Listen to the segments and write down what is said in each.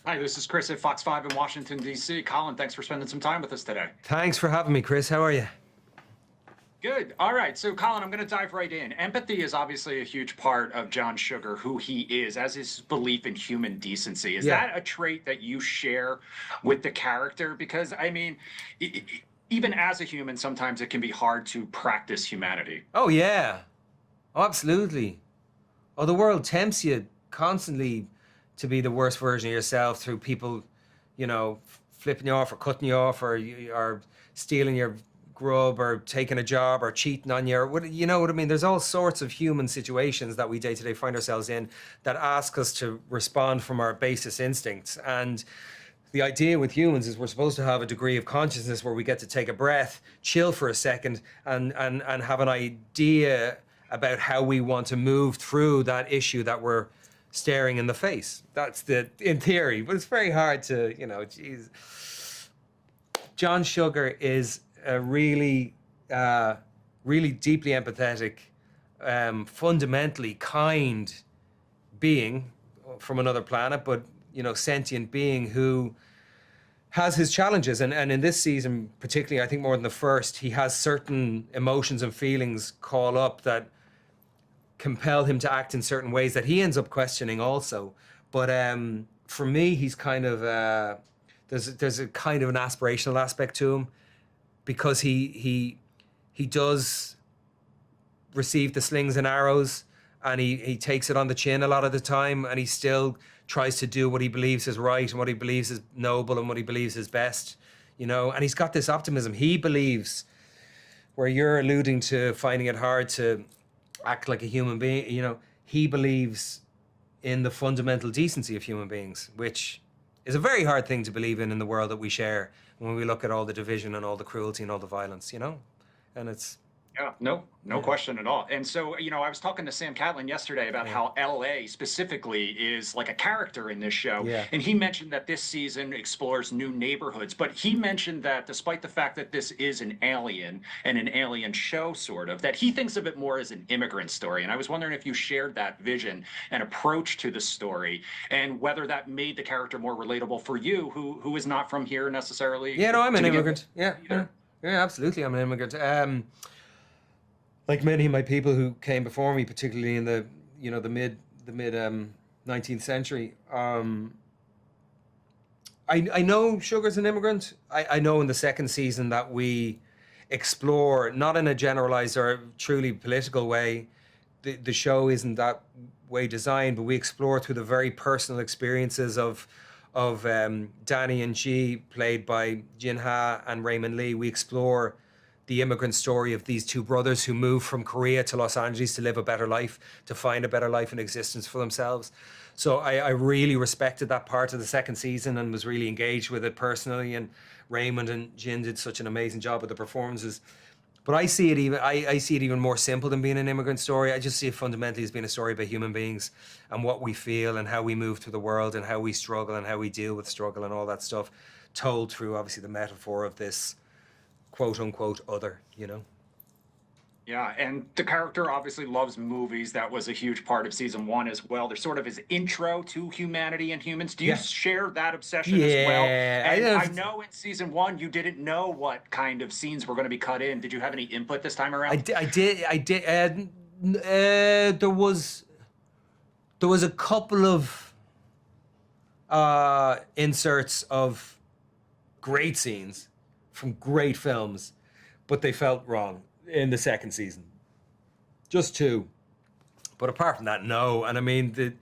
Hi, this is Chris at Fox 5 in Washington, D.C. Colin, thanks for spending some time with us today. Thanks for having me, Chris. How are you? Good. All right. So, Colin, I'm going to dive right in. Empathy is obviously a huge part of John Sugar, who he is, as his belief in human decency. Is Yeah. that a trait that you share with the character? Because, I mean, even as a human, sometimes it can be hard to practice humanity. Oh, yeah. Oh, absolutely. Oh, the world tempts you constantly to be the worst version of yourself through people, flipping you off or cutting you off or stealing your grub or taking a job or cheating on you or what you know what I mean. There's all sorts of human situations that we day to day find ourselves in that ask us to respond from our basest instincts. And the idea with humans is we're supposed to have a degree of consciousness where we get to take a breath, chill for a second, and have an idea about how we want to move through that issue that we're staring in the face. That's in theory, but it's very hard to, geez. John Sugar is a really deeply empathetic, fundamentally kind being from another planet, but, sentient being who has his challenges. And in this season, particularly, I think more than the first, he has certain emotions and feelings call up that compel him to act in certain ways that he ends up questioning also. But for me, he's kind of there's a kind of an aspirational aspect to him because he does receive the slings and arrows and he takes it on the chin a lot of the time, and he still tries to do what he believes is right and what he believes is noble and what he believes is best, and he's got this optimism. He believes, where you're alluding to finding it hard to act like a human being, he believes in the fundamental decency of human beings, which is a very hard thing to believe in the world that we share when we look at all the division and all the cruelty and all the violence, and it's, Yeah, no yeah, question at all. And so, I was talking to Sam Catlin yesterday about yeah, how LA specifically is like a character in this show. yeah, And he mentioned that this season explores new neighborhoods. But he mentioned that despite the fact that this is an alien and an alien show, sort of, that he thinks of it more as an immigrant story. And I was wondering if you shared that vision and approach to the story and whether that made the character more relatable for you, who is not from here necessarily yeah. No, I'm to an begin with immigrant. Yeah, yeah, either. yeah. Absolutely, I'm an immigrant. Like many of my people who came before me, particularly in the mid 19th century. I know Sugar's an immigrant. I know in the second season that we explore, not in a generalized or truly political way, the show isn't that way designed, but we explore through the very personal experiences of Danny and G, played by Jin Ha and Raymond Lee. We explore the immigrant story of these two brothers who moved from Korea to Los Angeles to live a better life, to find a better life and existence for themselves. So I really respected that part of the second season and was really engaged with it personally. And Raymond and Jin did such an amazing job with the performances. But I see it even more simple than being an immigrant story. I just see it fundamentally as being a story about human beings and what we feel and how we move through the world and how we struggle and how we deal with struggle and all that stuff, told through obviously the metaphor of this quote unquote other. Yeah, and the character obviously loves movies. That was a huge part of season one as well. There's sort of his intro to humanity and humans. Do you Yeah. share that obsession as well? Yeah. And I have know in season one you didn't know what kind of scenes were going to be cut in. Did you have any input this time I around? did. I did. There was a couple of inserts of great scenes from great films, but they felt wrong in the second season. Just two. But apart from that, no. And I mean,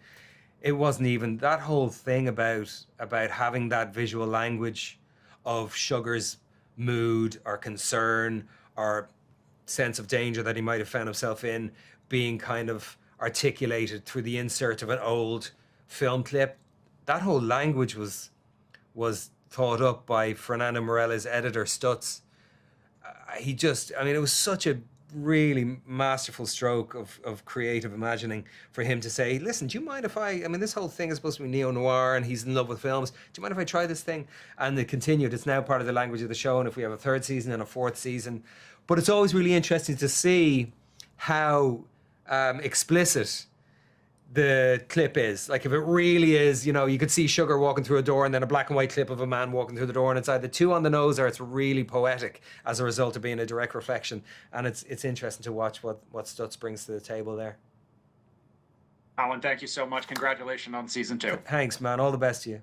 it wasn't even that whole thing about having that visual language of Sugar's mood or concern or sense of danger that he might have found himself in being kind of articulated through the insert of an old film clip. That whole language was thought up by Fernando Morel's editor Stutz. It was such a really masterful stroke of creative imagining for him to say, listen, do you mind if this whole thing is supposed to be neo-noir and he's in love with films. Do you mind if I try this thing? And it continued. It's now part of the language of the show. And if we have a third season and a fourth season, but it's always really interesting to see how explicit the clip is. Like if it really is, you know, you could see Sugar walking through a door and then a black and white clip of a man walking through the door, and it's either two on the nose or it's really poetic as a result of being a direct reflection. And it's interesting to watch what Stutz brings to the table there. Colin, thank you so much. Congratulations on season 2. Thanks, man. All the best to you.